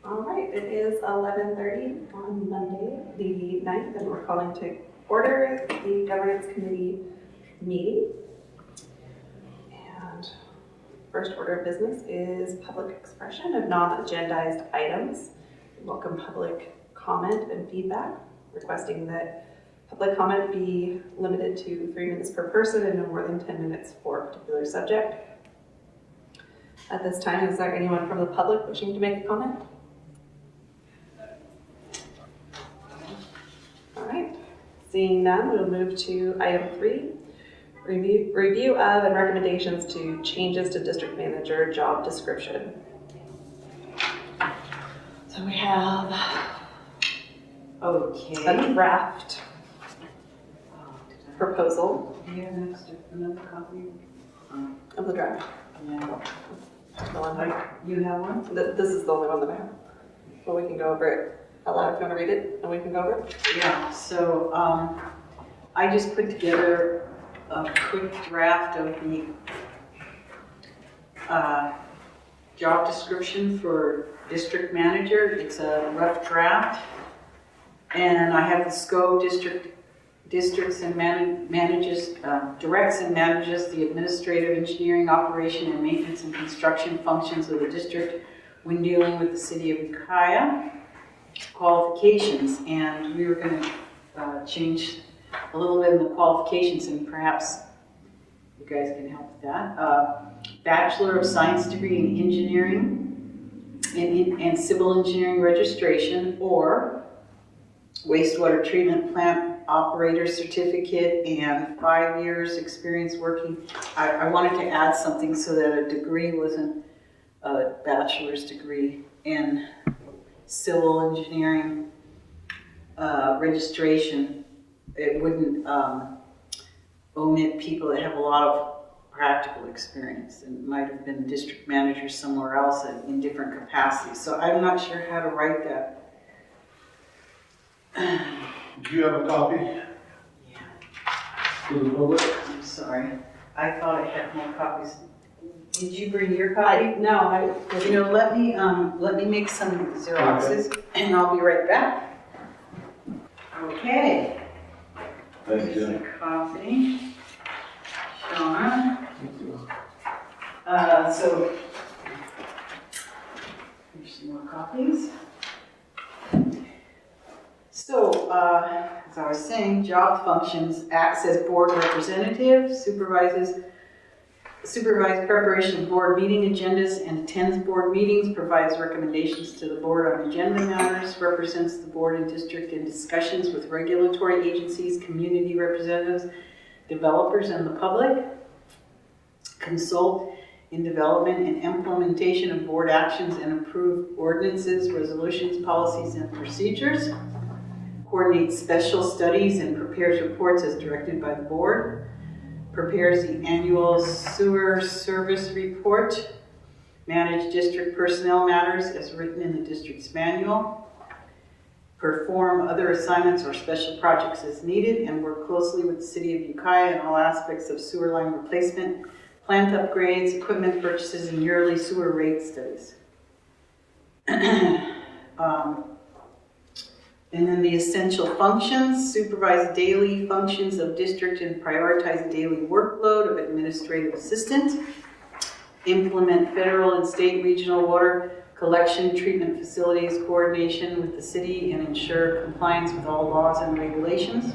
All right, it is 11:30 on Monday, the 9th, and we're calling to order the Governance Committee meeting. And first order of business is public expression of non-agendized items. We welcome public comment and feedback, requesting that public comment be limited to 3 minutes per person and no more than 10 minutes for a particular subject. At this time, is there anyone from the public wishing to make a comment? All right, seeing none, we'll move to item 3, review of and recommendations to changes to district manager job description. So we have a draft proposal Do you have another copy? of the draft. Yeah. The one You have one? this is the only one that I have. But we can go over it aloud if you want to read it, and we can go over it. Yeah, so I just put together a quick draft of the job description for district manager. It's a rough draft. And I have the scope, districts and directs and manages the administrative, engineering, operation, and maintenance and construction functions of the district when dealing with the city of Ukiah. Qualifications, and we were going to change a little bit in the qualifications, and perhaps you guys can help with that. Bachelor of Science degree in engineering and civil engineering registration, or wastewater treatment plant operator certificate and 5 years experience working. I wanted to add something so that a degree wasn't a bachelor's degree in civil engineering registration. It wouldn't omit people that have a lot of practical experience and might have been district managers somewhere else in different capacities. So I'm not sure how to write that. Do you have a copy? Yeah. For the public? I'm sorry. I thought I had more copies. Did you bring your copy? No, You know, let me make some Xeroxes, and I'll be right back. Okay. Thank Here's you. a copy. Shauna. So here's some more copies. So, as I was saying, job functions: acts as board representative, supervise preparation of board meeting agendas and attends board meetings, provides recommendations to the board on agenda matters, represents the board and district in discussions with regulatory agencies, community representatives, developers, and the public, consult in development and implementation of board actions and approve ordinances, resolutions, policies, and procedures, coordinates special studies and prepares reports as directed by the board, prepares the annual sewer service report, manage district personnel matters as written in the district's manual, perform other assignments or special projects as needed, and work closely with the city of Ukiah in all aspects of sewer line replacement, plant upgrades, equipment purchases, and yearly sewer rate studies. And then the essential functions: supervise daily functions of district and prioritize daily workload of administrative assistant, implement federal and state regional water collection treatment facilities coordination with the city and ensure compliance with all laws and regulations,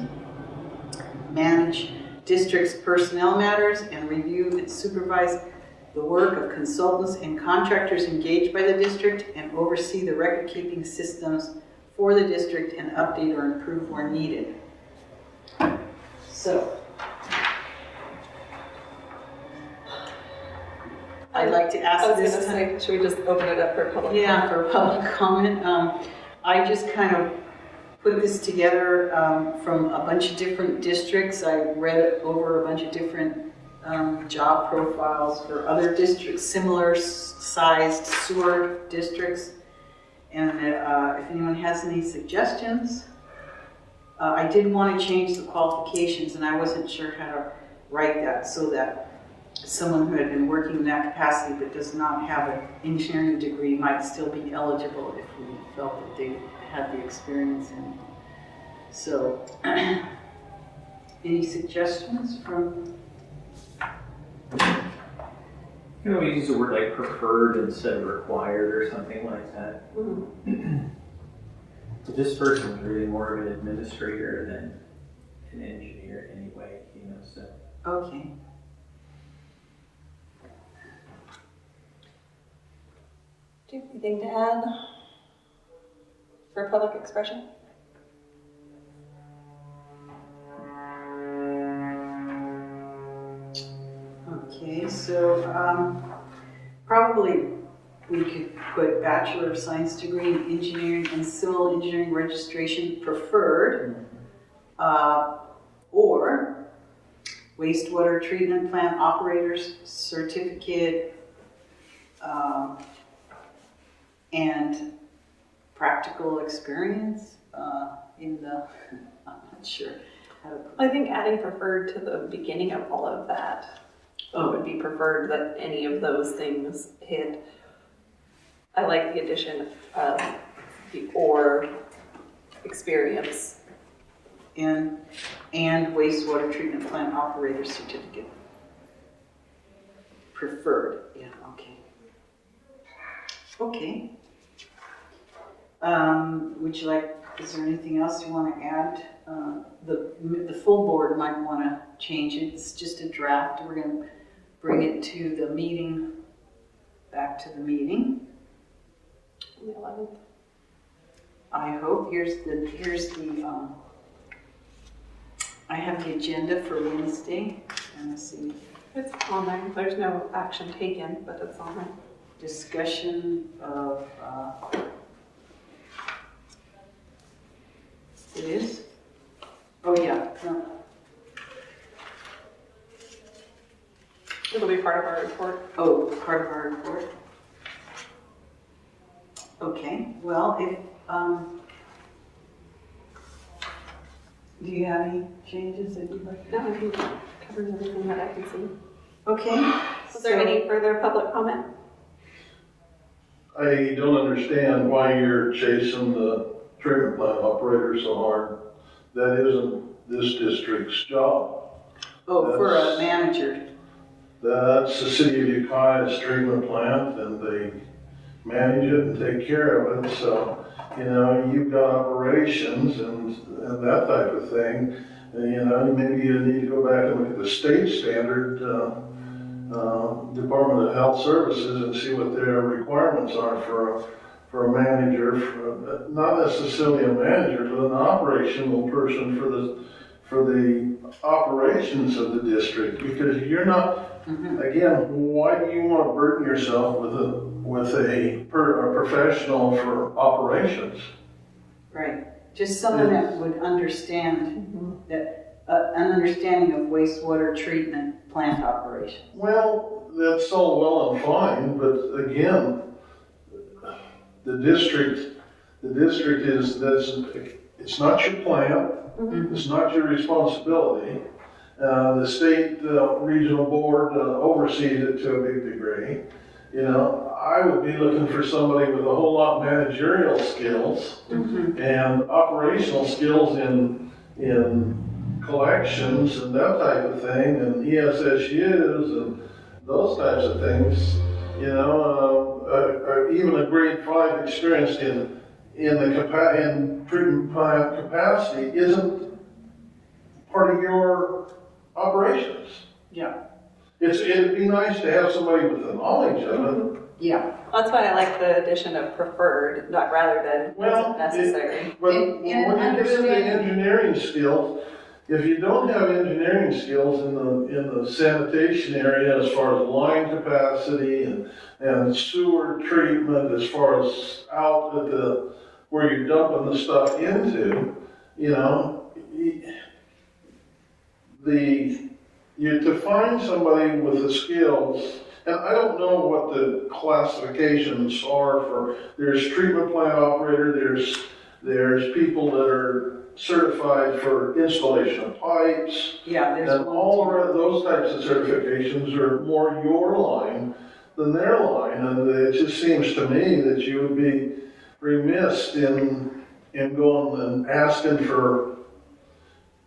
manage district's personnel matters and review and supervise the work of consultants and contractors engaged by the district, and oversee the record-keeping systems for the district and update or improve where needed. So, I'd like to ask I was this going to time. say, should we just open it up for public Yeah, comment? for public comment. I just kind of put this together from a bunch of different districts. I read over a bunch of different job profiles for other districts, similar sized sewer districts. And if anyone has any suggestions, I did want to change the qualifications, and I wasn't sure how to write that so that someone who had been working in that capacity but does not have an engineering degree might still be eligible if we felt that they had the experience in it. So, any suggestions from? You know, we use the word like preferred instead of required or something like that. So this person's really more of an administrator than an engineer anyway, you know, so. Okay. Do you have anything to add for public expression? Okay, so probably we could put Bachelor of Science degree in engineering and civil engineering registration preferred, or wastewater treatment plant operator's certificate, and practical experience in the, I'm not sure how to put I think adding preferred to the beginning of all of that would be preferred, that any of those things hit. I like the addition of the or experience. and wastewater treatment plant operator certificate. Preferred, yeah, okay. Okay. Would you like, is there anything else you want to add? The full board might want to change it. It's just a draft. We're going to bring it to the meeting, back to the meeting. On the 11th. I hope, here's the, I have the agenda for Wednesday, and let's see, It's on there. There's no action taken, but it's on there. discussion of, it is? Oh, yeah, no, It'll be part of our report. oh, part of our report. Okay, well, if, do you have any changes that you'd like? No, I think it covers everything that I can see. Okay. Was there any further public comment? I don't understand why you're chasing the treatment plant operator so hard. That isn't this district's job. Oh, for a manager. That's the city of Ukiah's treatment plant, and they manage it and take care of it. So, you know, you've got operations and that type of thing. And, you know, maybe you need to go back and look at the state standard, Department of Health Services, and see what their requirements are for a manager, not necessarily a manager, but an operational person for the operations of the district, because you're not, again, why do you want to burden yourself with a professional for operations? Right, just someone that would understand that, an understanding of wastewater treatment plant operation. Well, that's all well and fine, but again, the district is, it's not your plant, it's not your responsibility. The state regional board oversees it to a big degree. You know, I would be looking for somebody with a whole lot of managerial skills and operational skills in collections and that type of thing, and ESSUs and those types of things. You know, even a grade 5 experience in treatment plant capacity isn't part of your operations. Yeah. It'd be nice to have somebody with the knowledge of it. Yeah. That's why I like the addition of preferred, not rather than Well, necessary. But And when you get the understanding. engineering skills, if you don't have engineering skills in the sanitation area as far as line capacity and sewer treatment, as far as out at where you're dumping the stuff into, you know, to find somebody with the skills, and I don't know what the classifications are for, there's treatment plant operator, there's people that are certified for installation of pipes, Yeah, there's and one. all of those types of certifications are more your line than their line, and it just seems to me that you would be remiss in going and asking for,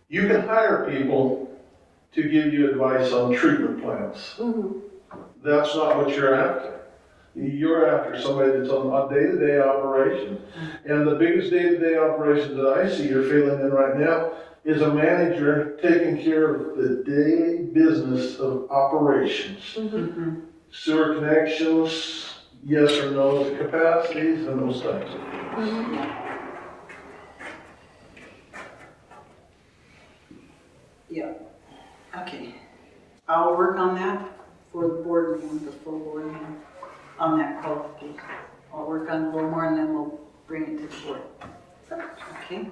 you can hire people to give you advice on treatment plants. Mhm. That's not what you're after. You're after somebody that's on day-to-day operation. And the biggest day-to-day operation that I see you're feeling in right now is a manager taking care of the daily business of operations. Mhm. Sewer connections, yes or no to capacities, and those types of things. Yeah, okay. I'll work on that for the board meeting, the full board meeting, on that qualification. I'll work on it a little more and then we'll bring it to the board. Okay?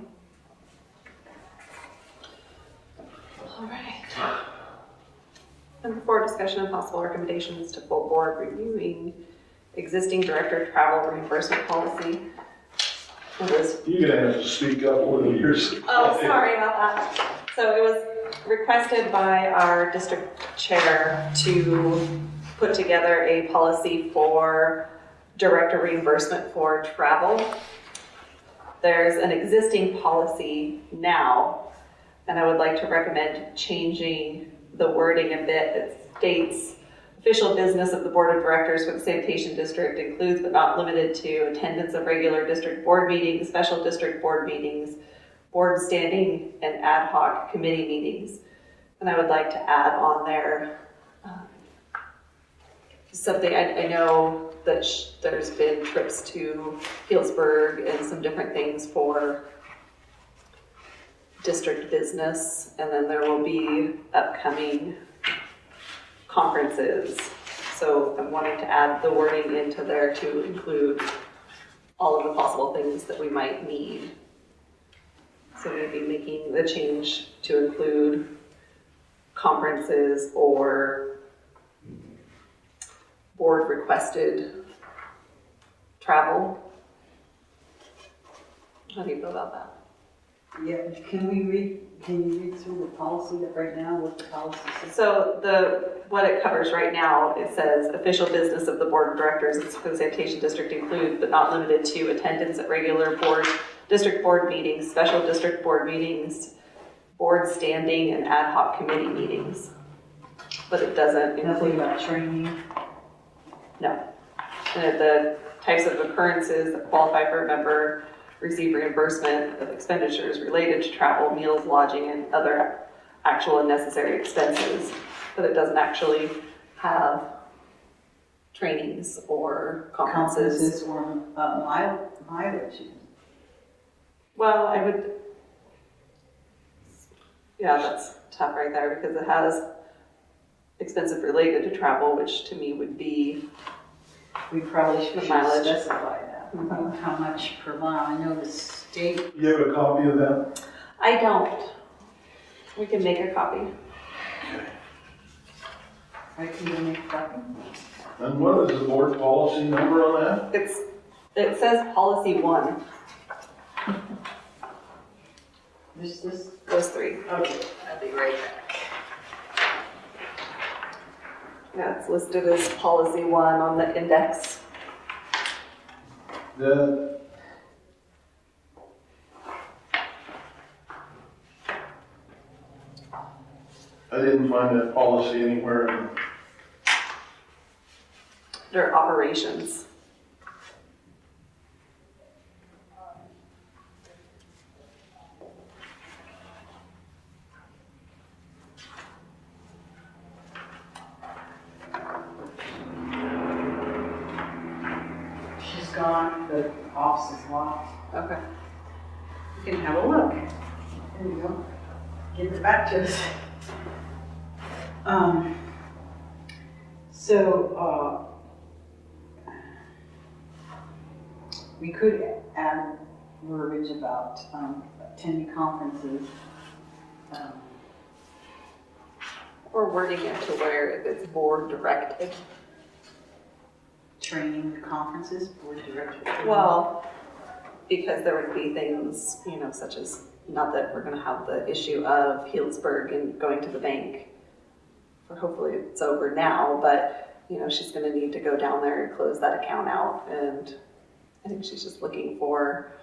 All right. Number 4, discussion and possible recommendations to full board reviewing existing director travel reimbursement policy. It was, You're gonna have to speak up a little yours. oh, sorry about that. So it was requested by our district chair to put together a policy for director reimbursement for travel. There's an existing policy now, and I would like to recommend changing the wording a bit. It states, official business of the Board of Directors for the Sanitation District includes but not limited to attendance of regular district board meetings, special district board meetings, board standing and ad hoc committee meetings. And I would like to add on there something, I know that there's been trips to Healdsburg and some different things for district business, and then there will be upcoming conferences. So I'm wanting to add the wording into there to include all of the possible things that we might need. So maybe making the change to include conferences or board requested travel. How do you feel about that? Yeah, can you read through the policy that right now, what the policy says? So what it covers right now, it says official business of the board of directors for the sanitation district include but not limited to attendance at regular district board meetings, special district board meetings, board standing and ad hoc committee meetings. But it doesn't Nothing include, about training. no. And the types of occurrences that qualify for a member receive reimbursement of expenditures related to travel, meals, lodging, and other actual and necessary expenses. But it doesn't actually have trainings or conferences. Or mileage. Well, I would, yeah, that's tough right there because it has expensive related to travel, which to me would be, We probably should The mileage. specify that. How much per mile? I know the state. You have a copy of that? I don't. We can make a copy. I can go make a copy. And what is the board policy number on that? It says policy 1, This, those 3. okay, I'll be right back. Yeah, it's listed as policy 1 on the index. That, I didn't find that policy anywhere in. Their operations. She's gone, the office is locked. Okay. You can have a look. There you go. Give it back to us. We could add verbiage about attending conferences. Or wording it to where if it's board directed. Training conferences, board director. Well, because there would be things, such as not that we're gonna have the issue of Healdsburg and going to the bank, or hopefully it's over now, but, you know, she's gonna need to go down there and close that account out, and I think she's just looking for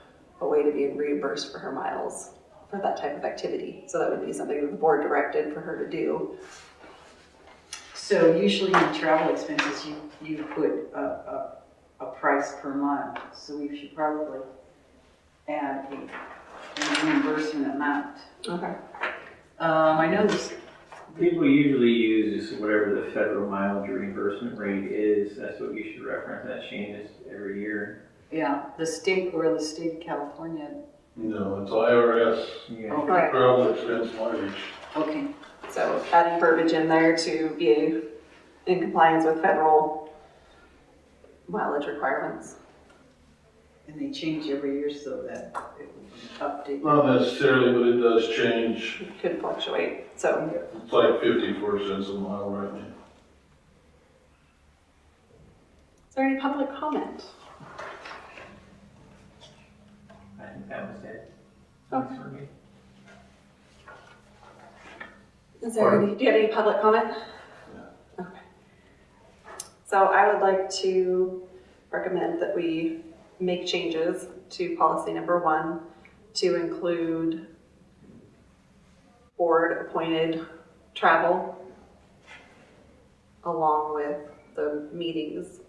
a way to be reimbursed for her miles for that type of activity. So that would be something that the board directed for her to do. So usually in travel expenses, you put a price per month, so we should probably add a reimbursement amount. Okay. I know this, People usually use is whatever the federal mileage reimbursement rate is. That's what you should reference. That changes every year. yeah, the state of California. No, it's IRS, Yeah. Okay, Right. travel expense mileage. okay. So adding verbiage in there to be in compliance with federal mileage requirements. And they change every year so that it will update. Not necessarily, but it does change. It could fluctuate. So It's like 54 cents a mile right now. is there any public comment? I think that was it. Okay. Thanks for me. Is there any, do you have any public comment? Okay. So I would like to recommend that we make changes to policy number 1 to include board-appointed travel along with the meetings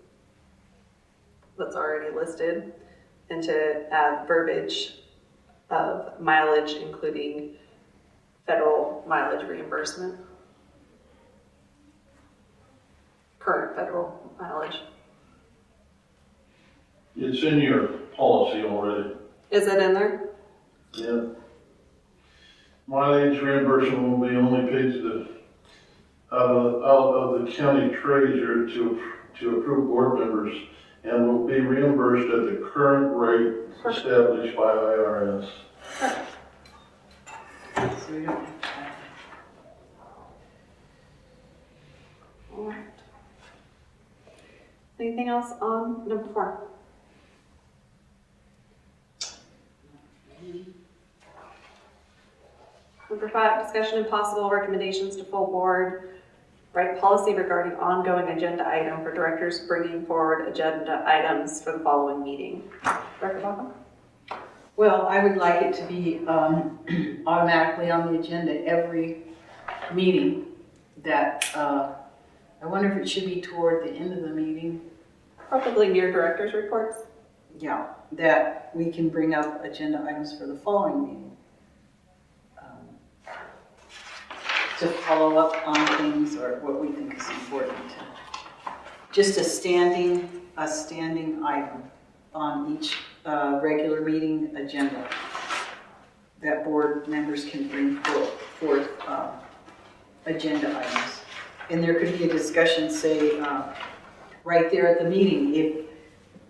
that's already listed, and to add verbiage of mileage, including federal mileage reimbursement. Current federal mileage. It's in your policy already. Is it in there? Yeah. Mileage reimbursement will be only paid to the, out of the county treasurer to approve board members, and will be reimbursed at the current rate established by IRS. So we don't have to add. All right. Anything else on number 4? Number 5, discussion and possible recommendations to full board. Write policy regarding ongoing agenda item for directors bringing forward agenda items for the following meeting. Director Bacham? Well, I would like it to be automatically on the agenda every meeting. That, I wonder if it should be toward the end of the meeting. Probably near director's reports. Yeah, that we can bring up agenda items for the following meeting. To follow up on things or what we think is important. Just a standing item on each regular meeting agenda that board members can bring forth agenda items. And there could be a discussion, say, right there at the meeting, if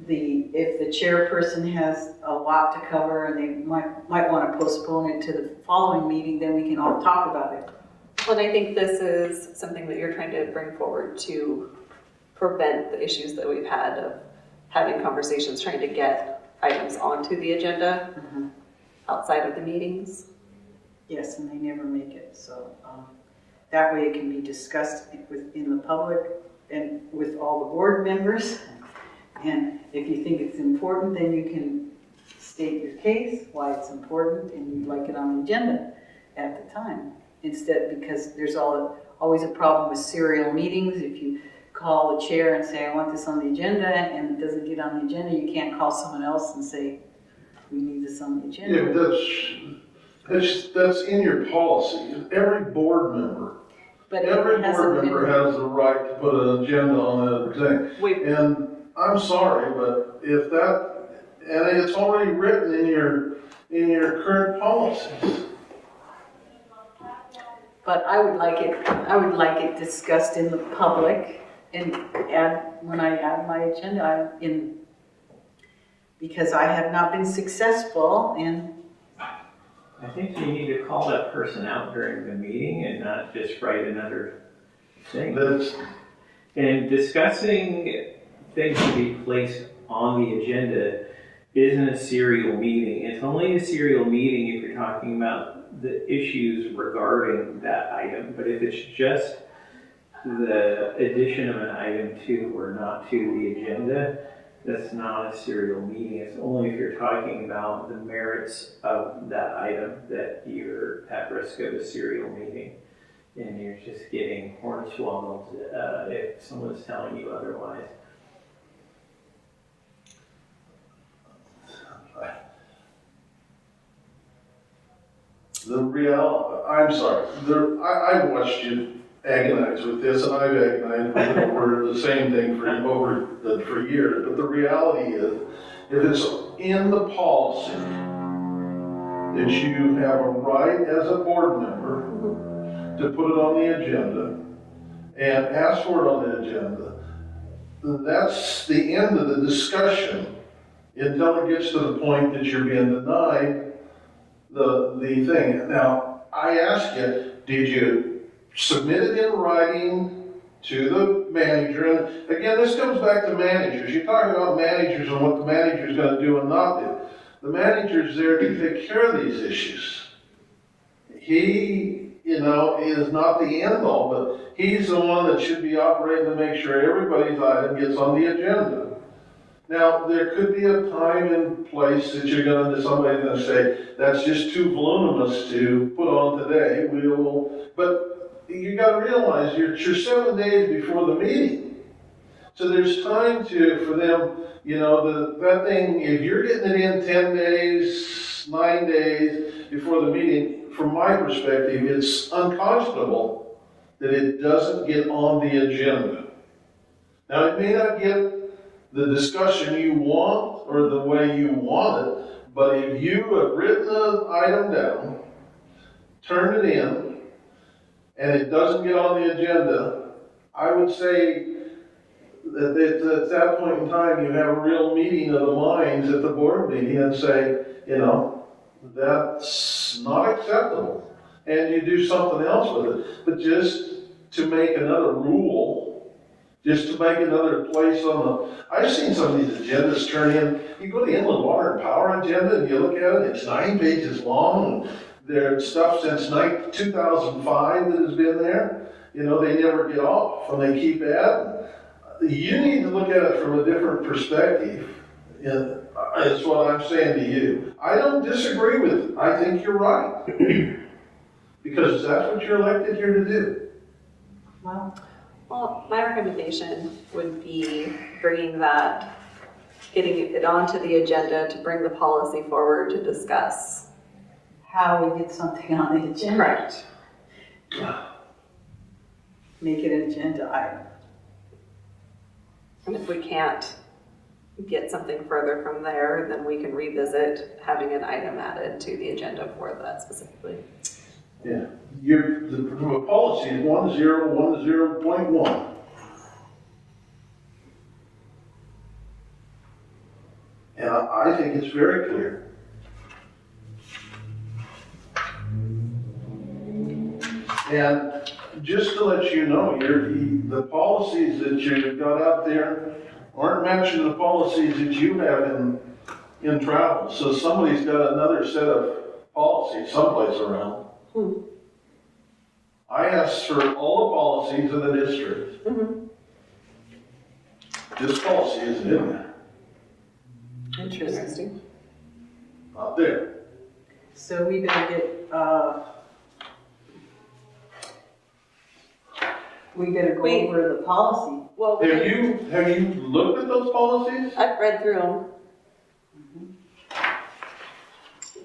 the chairperson has a lot to cover and they might want to postpone it to the following meeting, then we can all talk about it. Well, and I think this is something that you're trying to bring forward to prevent the issues that we've had of having conversations, trying to get items onto the agenda outside of the meetings. Yes, and they never make it, so that way it can be discussed in the public and with all the board members. And if you think it's important, then you can state your case, why it's important, and you'd like it on the agenda at the time. Instead, because there's always a problem with serial meetings. If you call the chair and say, I want this on the agenda, and it doesn't get on the agenda, you can't call someone else and say, we need this on the agenda. Yeah, that's in your policy. Every board member, But it every hasn't board member been- has the right to put an agenda on the thing. And I'm sorry, but if that, and it's already written in your current policies. But I would like it discussed in the public and when I add my agenda because I have not been successful in. I think you need to call that person out during the meeting and not just write another thing. And discussing things to be placed on the agenda isn't a serial meeting. It's only a serial meeting if you're talking about the issues regarding that item. But if it's just the addition of an item to or not to the agenda, that's not a serial meeting. It's only if you're talking about the merits of that item that you're at risk of a serial meeting. And you're just getting hornswoggled if someone's telling you otherwise. I'm sorry, I've watched you agonize with this, and I've agonized with it over the same thing for years, but the reality is, if it's in the policy that you have a right as a board member to put it on the agenda and ask for it on the agenda, that's the end of the discussion until it gets to the point that you're being denied the thing. Now, I ask you, did you submit it in writing to the manager? And again, this comes back to managers. You're talking about managers and what the manager's going to do and not do. The manager's there to take care of these issues. He, is not the end all, but he's the one that should be operating to make sure everybody's item gets on the agenda. Now, there could be a time and place that somebody's gonna say, that's just too voluminous to put on today, but you gotta realize, you're 7 days before the meeting. So there's time for them, that thing, if you're getting it in 10 days, 9 days before the meeting, from my perspective, it's unconscionable that it doesn't get on the agenda. Now, it may not get the discussion you want or the way you want it, but if you have written the item down, turned it in, and it doesn't get on the agenda, I would say that at that point in time, you have a real meeting of the minds at the board meeting and say, that's not acceptable. And you do something else with it. But just to make another rule, just to make another place I've seen some of these agendas turn in. You go to the Inland Water and Power agenda and you look at it, it's 9 pages long. And there's stuff since 2005 that has been there. They never get off and they keep adding. You need to look at it from a different perspective. Is what I'm saying to you. I don't disagree with it. I think you're right. Because that's what you're elected here to do. Well, my recommendation would be getting it onto the agenda to bring the policy forward to discuss. How we get something on the agenda. Correct. Make it an agenda item. And if we can't get something further from there, then we can revisit having an item added to the agenda for that specifically. Yeah. The policy is 1010.1. And I think it's very clear. And just to let you know, the policies that you've got out there aren't matching the policies that you have in travel. So somebody's got another set of policies someplace around. I asked for all the policies in the district. This policy isn't in there. Interesting. Not there. So we better get, we better go over the policy. Well, Have you looked at those policies? I've read through them.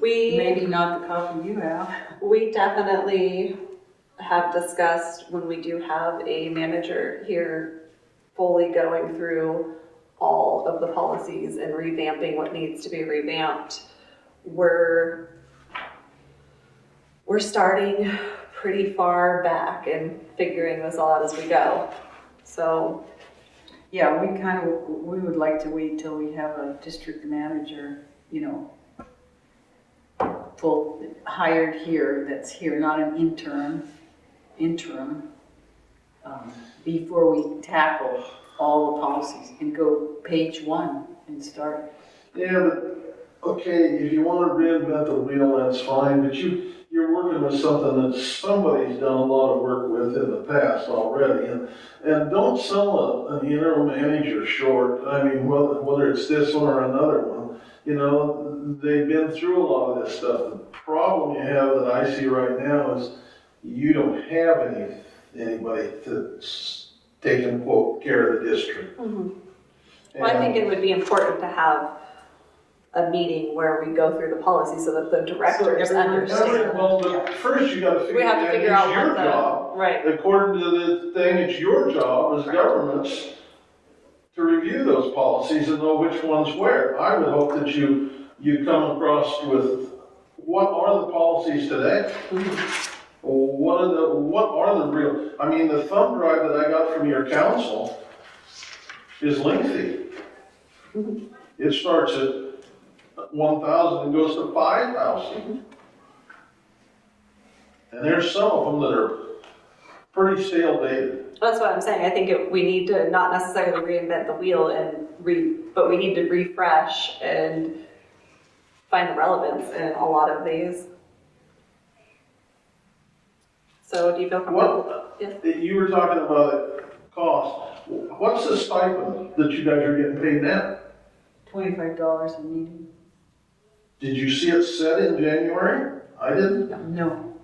Maybe not the copy you have. We definitely have discussed when we do have a manager here fully going through all of the policies and revamping what needs to be revamped. We're starting pretty far back and figuring this all out as we go. So Yeah, we would like to wait till we have a district manager, full hired here, that's here, not an interim, before we tackle all the policies and go page 1 and start. Yeah, but, okay, if you wanna reinvent the wheel, that's fine, but you're working with something that somebody's done a lot of work with in the past already, and don't sell an interim manager short. I mean, whether it's this one or another one, you know, they've been through a lot of this stuff. The problem you have that I see right now is you don't have anybody to take and quote care of the district. Well, I think it would be important to have a meeting where we go through the policy so that the directors everyone- understand. Well, but first you gotta We figure have out to it's figure out your what the, job. right, According to the thing, it's your job as governments to review those policies and know which one's where. I would hope that you come across with, what are the policies today? What are the real, I mean, the thumb drive that I got from your council is lengthy. It starts at 1,000 and goes to 5,000. And there's some of them that are pretty stale dated. that's what I'm saying, I think we need to not necessarily reinvent the wheel but we need to refresh and find the relevance in a lot of these. So do you feel comfortable? Yes. You were talking about cost. What's the stipend that you guys are getting paid now? $25 a meeting? Did you see it set in January? I didn't. No.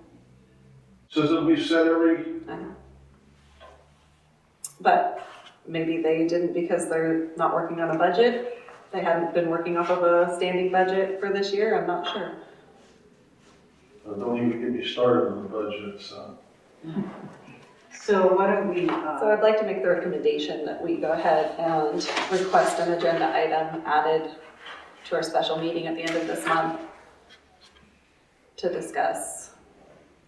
Says it'll be set every, I know. But maybe they didn't because they're not working on a budget. They hadn't been working off of a standing budget for this year, I'm not sure. don't even get me started on the budget, so. So why don't we, So I'd like to make the recommendation that we go ahead and request an agenda item added to our special meeting at the end of this month to discuss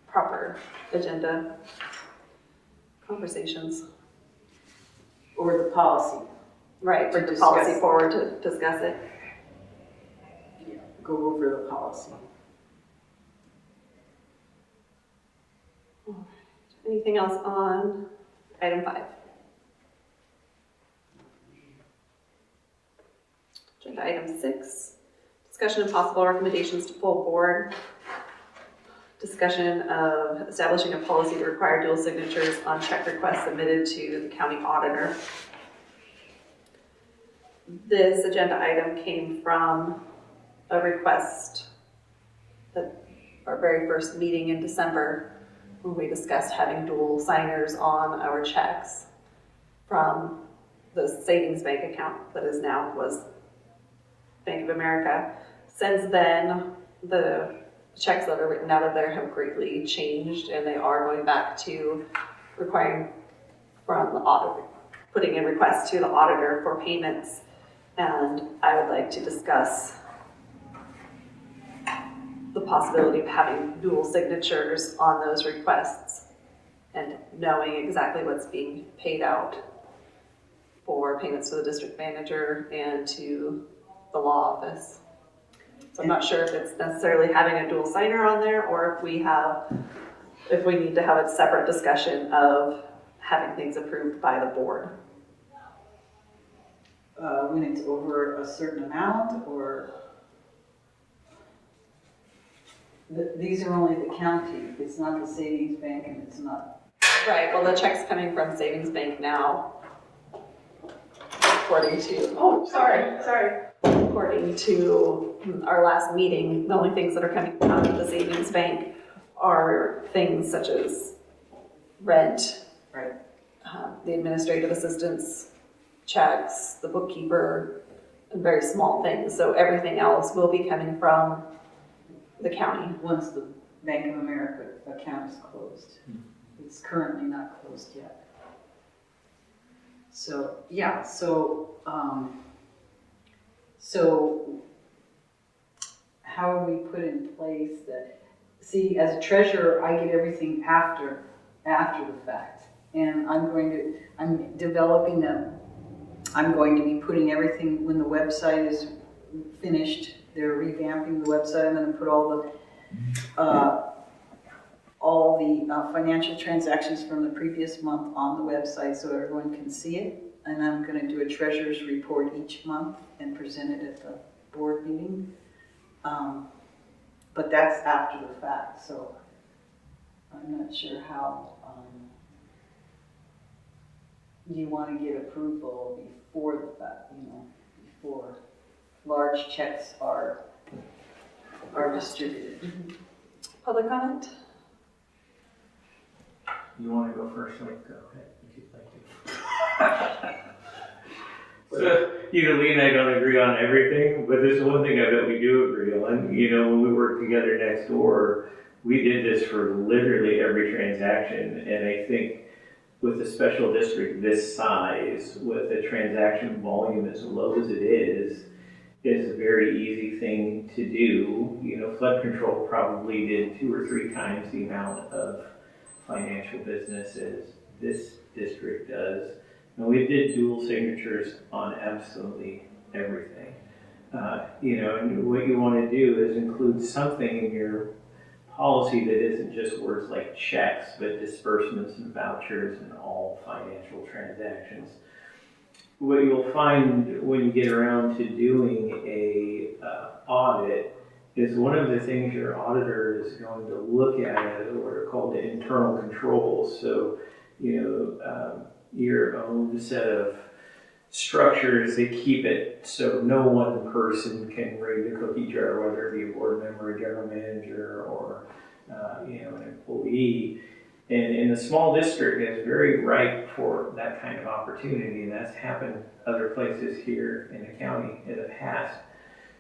proper agenda conversations. or the policy, Right, bring To the policy discuss. forward to discuss it. go over the policy. Anything else on item 5? Agenda item 6, discussion of possible recommendations to full board. Discussion of establishing a policy to require dual signatures on check requests submitted to the county auditor. This agenda item came from a request at our very first meeting in December, when we discussed having dual signers on our checks from the savings bank account that is now was Bank of America. Since then, the checks that are written out of there have greatly changed, and they are going back to requiring from the auditor, putting in requests to the auditor for payments. And I would like to discuss the possibility of having dual signatures on those requests and knowing exactly what's being paid out for payments to the district manager and to the law office. So I'm not sure if it's necessarily having a dual signer on there, or if we need to have a separate discussion of having things approved by the board. When it's over a certain amount, or these are only the county, it's not the savings bank, and it's not. Right, well, the check's coming from savings bank now, according to, according to our last meeting, the only things that are coming out of the savings bank are things such as rent, Right. The administrative assistance checks, the bookkeeper, and very small things. So everything else will be coming from the county. Once the Bank of America account is closed. It's currently not closed yet. So, yeah, so how are we put in place that, see, as a treasurer, I get everything after the fact. And I'm developing I'm going to be putting everything, when the website is finished, they're revamping the website, I'm gonna put all the financial transactions from the previous month on the website so everyone can see it. And I'm gonna do a treasurer's report each month and present it at the board meeting. But that's after the fact, so I'm not sure how, you want to get approval before the fact, before large checks are distributed. Public comment? You want to go first? Like, go ahead, if you'd like to. So, Lee and I don't agree on everything, but there's one thing I bet we do agree on. When we worked together next door, we did this for literally every transaction, and I think with a special district this size, with a transaction volume as low as it is a very easy thing to do. Flood control probably did 2 or 3 times the amount of financial business as this district does. And we did dual signatures on absolutely everything. And what you want to do is include something in your policy that isn't just words like checks, but disbursements and vouchers and all financial transactions. What you'll find when you get around to doing a audit is one of the things your auditor is going to look at is what are called the internal controls. So, your own set of structures, they keep it so no one person can ring the cookie jar, whether it be a board member, a general manager, or an employee. And in a small district, it's very ripe for that kind of opportunity, and that's happened other places here in the county in the past.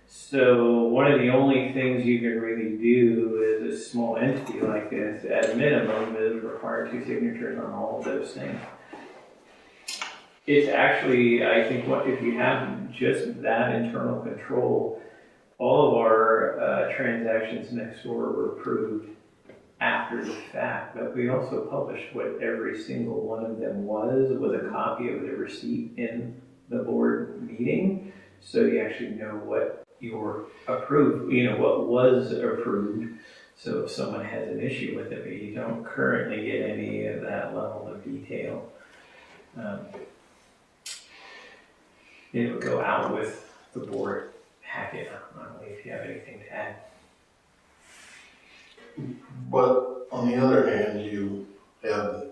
So one of the only things you can really do as a small entity like this, at a minimum, is require 2 signatures on all of those things. It's actually, I think, if you have just that internal control, all of our transactions next door were approved after the fact, but we also published what every single one of them was with a copy of the receipt in the board meeting, so you actually know what you're approved, what was approved. So if someone has an issue with it, but you don't currently get any of that level of detail. It will go out with the board packet. I don't know if you have anything to add. But on the other hand, you have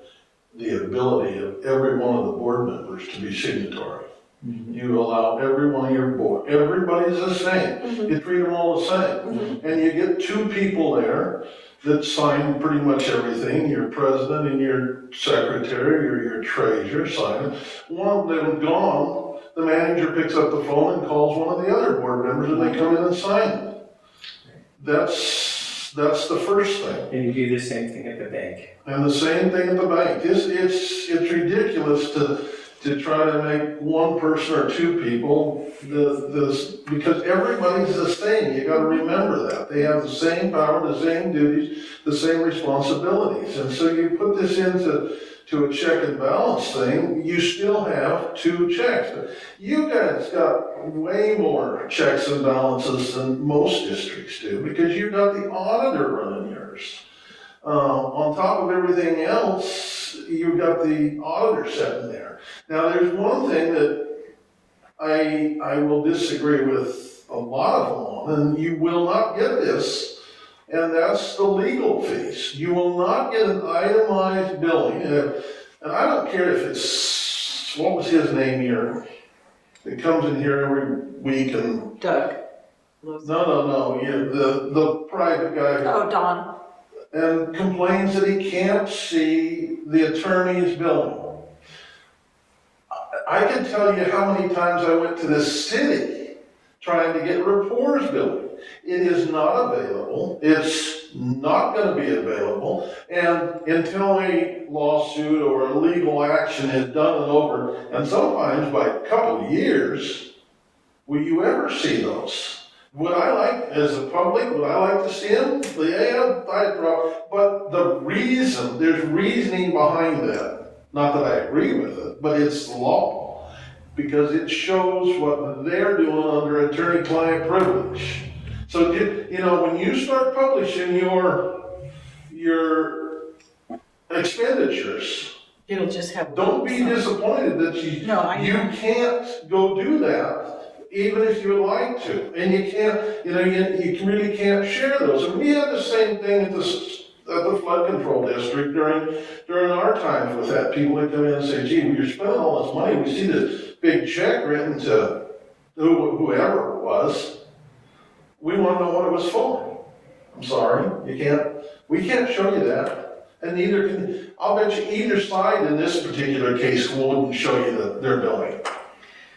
the ability of every one of the board members to be signatory. Mm-hmm. You allow every one of your board, everybody's the same. Mm-hmm. You treat them all the same. Mm-hmm. And you get 2 people there that sign pretty much everything. Your president and your secretary or your treasurer sign it. One of them gone, the manager picks up the phone and calls one of the other board members and they come in and sign it. That's the first thing. And you do the same thing at the bank. And the same thing at the bank. It's ridiculous to try to make one person or 2 people because everybody's the same. You got to remember that they have the same power, the same duties, the same responsibilities. And so you put this into a check and balance thing, you still have 2 checks. But you guys got way more checks and balances than most districts do because you got the auditor running yours. On top of everything else, you've got the auditor sitting there. Now, there's one thing that I will disagree with a lot of them on, and you will not get this, and that's the legal fees. You will not get an itemized billing, and I don't care if it's, what was his name here? That comes in here every week and... Doug. No, the private guy. Oh, Don. And complains that he can't see the attorney's billing. I can tell you how many times I went to the city trying to get reporters billing. It is not available. It's not going to be available. And until a lawsuit or a legal action is done and over, and sometimes by a couple of years, will you ever see those? Would I like, as a public, would I like to see them? Yeah, I'd drop. But there's reasoning behind that. Not that I agree with it, but it's the law. Because it shows what they're doing under attorney-client privilege. So, when you start publishing your expenditures, It'll just have. don't be disappointed that you can't go do that even if you would like to. And you can't, you really can't share those. And we had the same thing at the flood control district during our times with that. People would come in and say, gee, you're spending all this money. We see this big check written to whoever it was. We want to know what it was for. I'm sorry, we can't show you that. And neither can, I'll bet you either side in this particular case wouldn't show you their billing.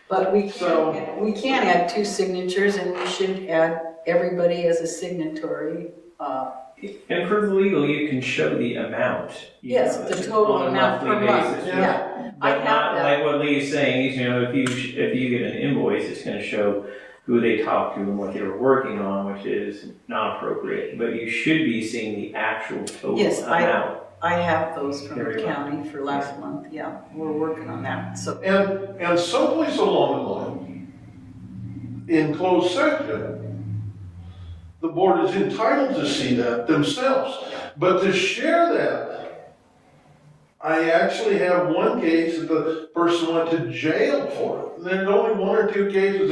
But we can't add 2 signatures, and we should add everybody as a signatory. And for the legal, you can show the amount. Yes, the total on a amount per monthly month, basis. yeah. I But have not that. like what Lee's saying is, if you get an invoice, it's gonna show who they talked to and what they were working on, which is not appropriate. But you should be seeing the actual total Yes, amount. I have those from Very the well. county for last month, yeah, we're working on that, so. And someplace along the line, in closed session, the board is entitled to see that themselves. But to share that, I actually have one case that the person went to jail for it. There's only 1 or 2 cases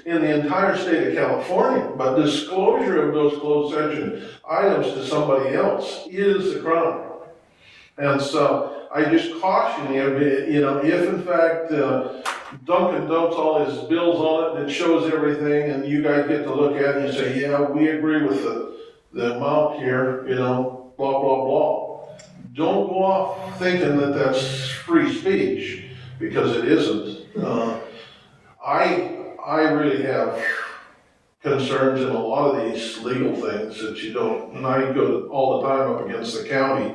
in the entire state of California, but disclosure of those closed session items to somebody else is a crime. And so I just caution you, if in fact Duncan dumps all his bills on it and it shows everything and you guys get to look at it and you say, yeah, we agree with the amount here, blah, blah, blah. Don't go off thinking that that's free speech, because it isn't. I really have concerns in a lot of these legal things that you don't, and I go all the time up against the county.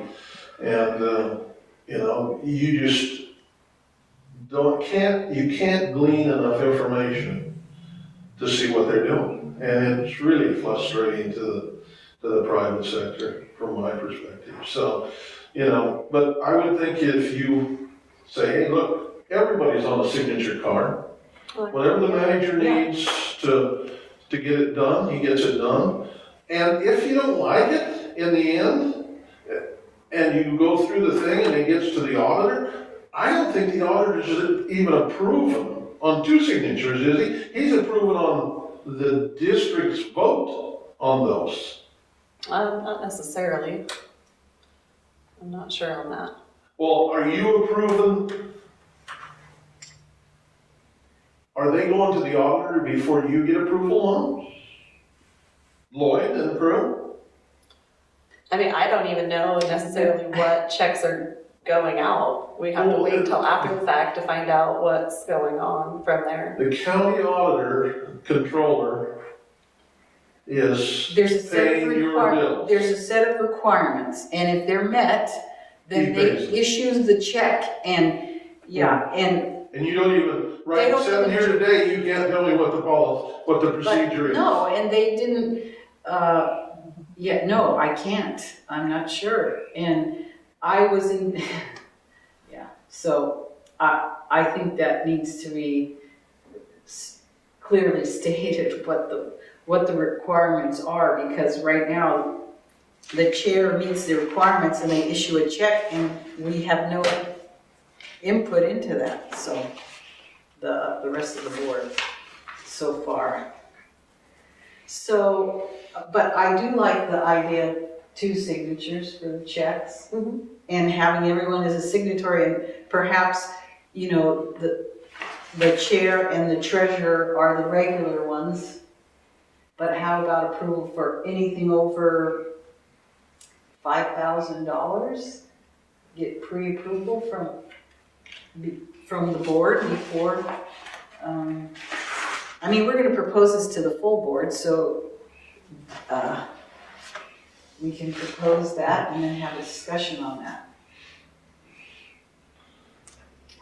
And, you just you can't glean enough information to see what they're doing. And it's really frustrating to the private sector from my perspective. So, but I would think if you say, hey, look, everybody's on a signature card. Whatever the manager needs to get it done, he gets it done. And if you don't like it in the end, and you go through the thing and it gets to the auditor, I don't think the auditor should even approve on 2 signatures, is he? He's approving on the district's vote on those. Not necessarily. I'm not sure on that. Well, are you approving? Are they going to the auditor before you get approval on? Lloyd and the crew? I mean, I don't even know necessarily what checks are going out. We have to wait until after the fact to find out what's going on from there. The county auditor, controller, is There's a set paying of your bills. There's a set of requirements, and if they're met, then He they pays it. issues the check, and, And you don't even, They right, don't sitting even- here today, you can't tell me what the procedure is. no, and they didn't, no, I can't, I'm not sure, and I was in, so I think that needs to be clearly stated what the requirements are, because right now, the chair meets the requirements and they issue a check and we have no input into that, so the rest of the board so far. So, but I do like the idea of 2 signatures for the checks Mhm. and having everyone as a signatory, and perhaps, the chair and the treasurer are the regular ones. But how about approval for anything over $5,000? Get pre-approval from the board before, we're gonna propose this to the full board, so, we can propose that and then have a discussion on that.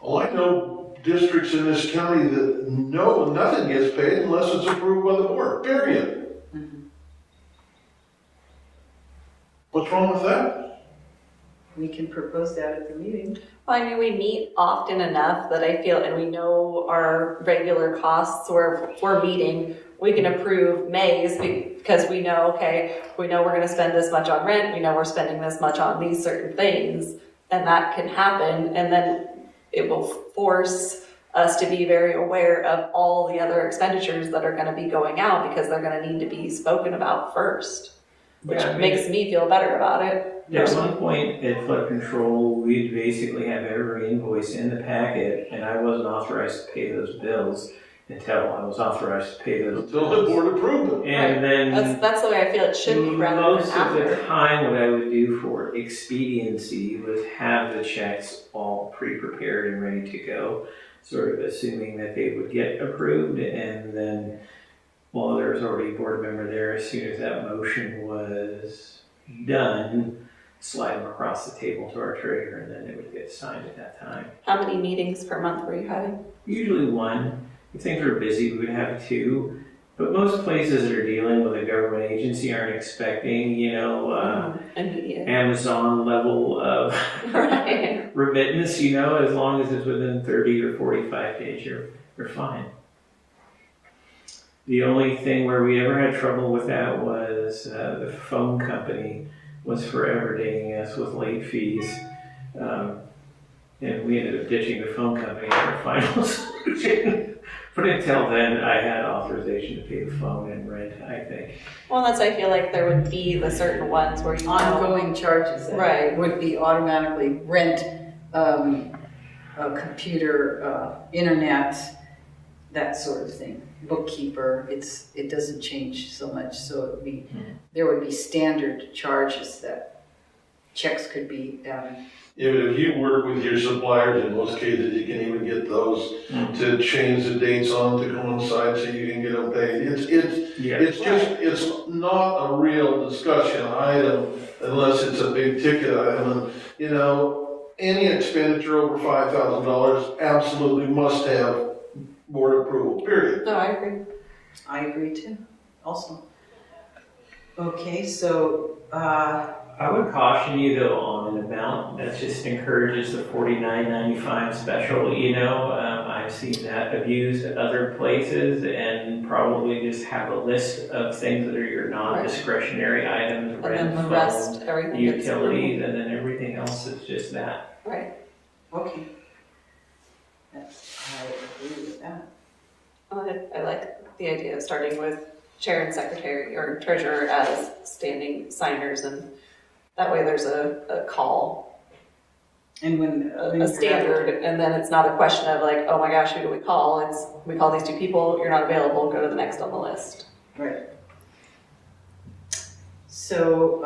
Well, I know districts in this county that nothing gets paid unless it's approved by the board, period. Mhm. What's wrong with that? We can propose that at the meeting. Well, we meet often enough that I feel, and we know our regular costs, or for meeting, we can approve May's because we know, we're gonna spend this much on rent, we know we're spending this much on these certain things, and that can happen, and then it will force us to be very aware of all the other expenditures that are gonna be going out, because they're gonna need to be spoken about first, which Yeah, I mean, makes me feel better about it. At one point at flood control, we'd basically have every invoice in the packet, and I wasn't authorized to pay those bills until I was authorized to pay those Until the bills. board approved it. And then That's the way I feel it should be, rather most than of the after. time, what I would do for expediency was have the checks all pre-prepared and ready to go, sort of assuming that they would get approved, and then while there was already a board member there, as soon as that motion was done, slide them across the table to our treasurer, and then it would get signed at that time. How many meetings per month were you having? Usually one. If things were busy, we would have two. But most places that are dealing with a government agency aren't expecting, Immediate. Amazon level of Right. remittance, as long as it's within 30 or 45 days, you're fine. The only thing where we ever had trouble with that was the phone company was forever dinging us with late fees. And we ended up ditching the phone company as our final solution. But until then, I had authorization to pay the phone and rent, I think. Well, that's why I feel like there would be the certain ones where you know. Ongoing charges that Right. would be automatically rent, a computer, internet, that sort of thing. Bookkeeper, it doesn't change so much, so it would be, there would be standard charges that checks could be, Yeah, but if you work with your suppliers, in most cases, you can even get those to change the dates on to coincide so you can get them paid. It's not a real discussion item unless it's a big ticket item. And, any expenditure over $5,000 absolutely must have board approval, period. No, I agree. I agree too, also. Okay, so, I would caution you though on an amount that just encourages the $49.95 special. I've seen that abused at other places, and probably just have a list of things that are your non-discretionary items, And rent, then the phone, rest, everything gets utilities, and then everything else is just that. Right. okay. I agree with that. I like the idea of starting with chair and secretary or treasurer as standing signers, and that way there's a call, And when. a standard, and then it's not a question of like, oh my gosh, who do we call? It's, we call these two people, you're not available, go to the next on the list. Right. So,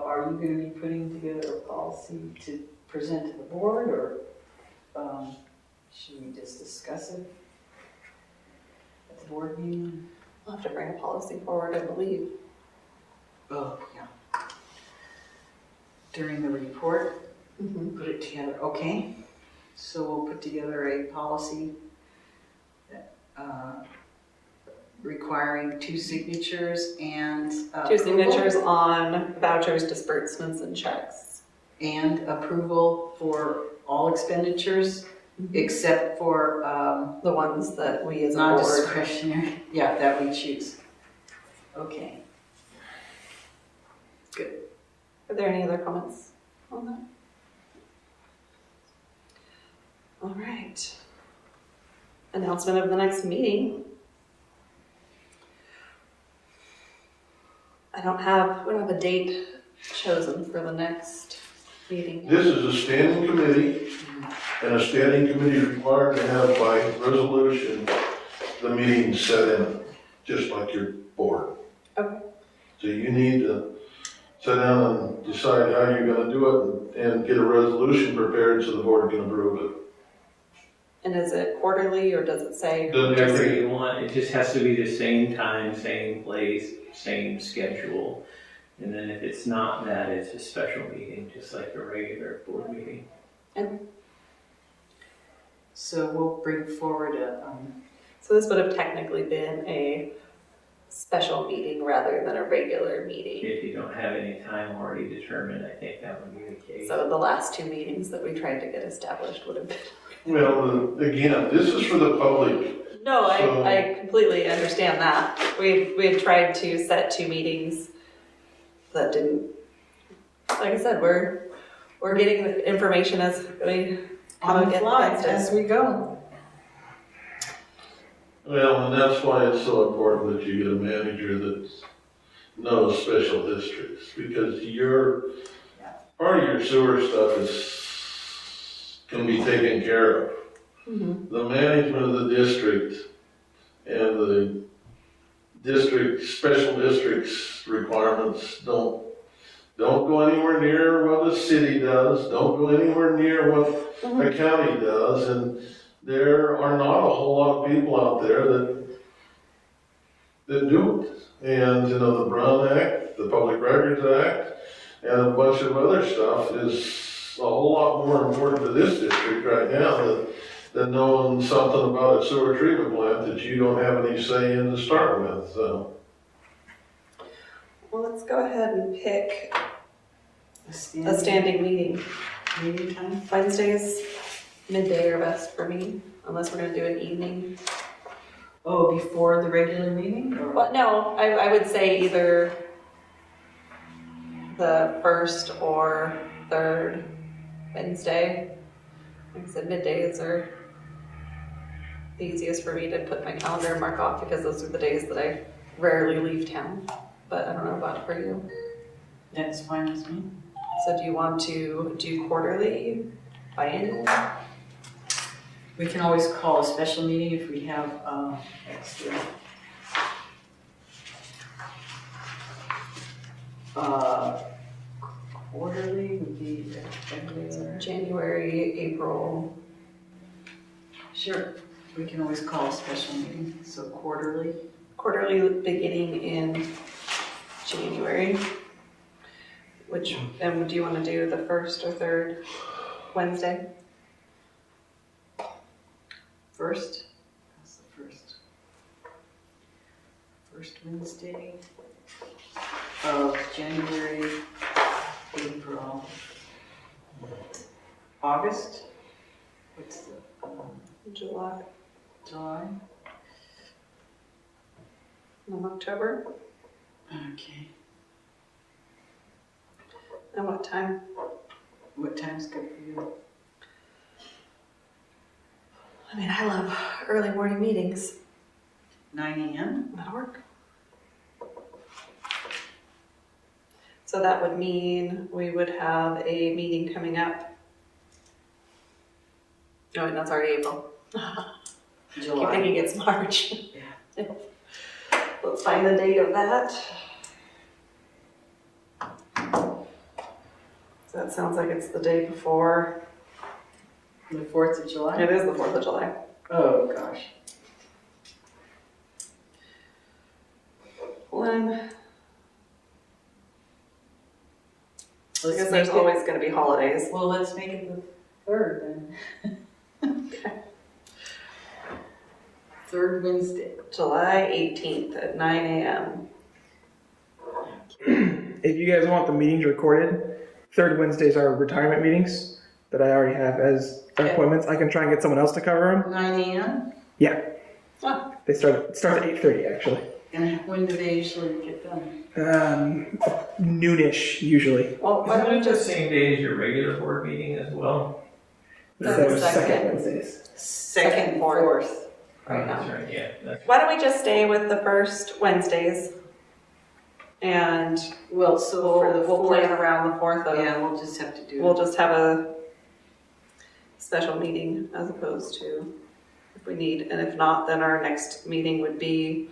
are you gonna be putting together a policy to present to the board, or, should we just discuss it at the board meeting? I'll have to bring a policy forward, I believe. Oh, yeah. During the report, put it together, okay? So we'll put together a policy that, requiring 2 signatures and. 2 approval. signatures on vouchers, disbursements, and checks. And approval for all expenditures, except for, The ones that we as a board. non-discretionary, yeah, that we choose. Okay. Good. Are there any other comments on that? All right. Announcement of the next meeting. We don't have a date chosen for the next meeting. This is a standing committee, and a standing committee is required to have by resolution the meeting set in, just like your board. Okay. So you need to sit down and decide how you're gonna do it and get a resolution prepared so the board can approve it. And is it quarterly, or does it say? Doesn't have Whatever to- you want, it just has to be the same time, same place, same schedule. And then if it's not that, it's a special meeting, just like a regular board meeting. So we'll bring forward a, So this would have technically been a special meeting rather than a regular meeting. If you don't have any time already determined, I think that would be the case. So the last 2 meetings that we tried to get established would have been. Well, again, this is for the public. No, So- I completely understand that. We had tried to set 2 meetings that didn't, like I said, we're getting the information as we on the get fly things as done. we go. Well, and that's why it's so important that you get a manager that knows special districts, because part of your sewer stuff can be taken care of. The management of the district and the special districts requirements don't go anywhere near what a city does, don't go anywhere near what a county does, and there are not a whole lot of people out there that do it. And, the Brown Act, the Public Records Act, and a bunch of other stuff is a whole lot more important to this district right now than knowing something about a sewer treatment plant that you don't have any say in to start with, so. Well, let's go ahead and pick A a standing standing meeting. meeting time? Wednesdays, midday are best for me, unless we're gonna do an evening. Oh, before the regular meeting? Or- Well, no, I would say either the first or third Wednesday. Like I said, middays are the easiest for me to put my calendar and mark off because those are the days that I rarely leave town. But I don't know about for you. That's fine with me. So do you want to do quarterly, biannual? We can always call a special meeting if we have extra. Quarterly would be regular. January, April. Sure, we can always call a special meeting, so quarterly. Quarterly beginning in January. And do you want to do the first or third Wednesday? First, that's the first. First Wednesday of January, April, August. What's the, July July? and October. Okay. And what time? What time's good for you? I mean, I love early morning meetings. 9 a.m.? That'll work. So that would mean we would have a meeting coming up. Oh, and that's already April. Keep July. thinking it's March. Yeah. Let's find the date of that. So that sounds like it's the day before. The 4th of July? It is the 4th of July. Oh, gosh. One. I Let's guess make there's it, always going to be holidays. well, let's make it the 3rd then. Okay. 3rd Wednesday. July 18th at 9 a.m. If you guys want the meetings recorded, third Wednesdays are retirement meetings that I already have as appointments. I can try and get someone else to cover them. 9 a.m.? Yeah. Oh. It starts at 8:30 actually. And when do they usually get done? Noonish usually. Well, why Isn't don't we it the just, same day as your regular board meeting as well? That's So the second. Wednesdays. Second, fourth. Right now. That's right, yeah. That's Why don't we just stay with the first Wednesdays? And Well, so for the we'll plan 4th, around the 4th of, yeah, we'll just have to do we'll just have a special meeting as opposed to if we need. And if not, then our next meeting would be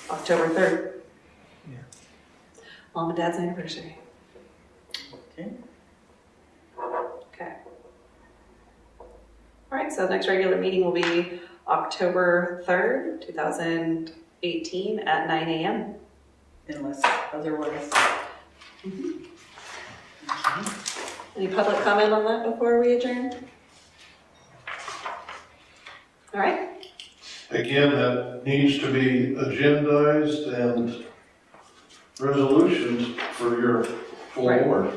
October 3rd. Yeah. Mom and Dad's anniversary. Okay. Okay. All right, so the next regular meeting will be October 3rd, 2018 at 9 a.m. Unless otherwise. Okay. Any public comment on that before we adjourn? All right, Again, that needs to be agendized and resolutions for your full Right. board.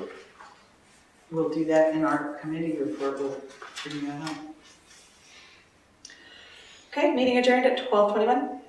We'll do that in our committee report, we'll bring that up. okay, meeting adjourned at 12:21.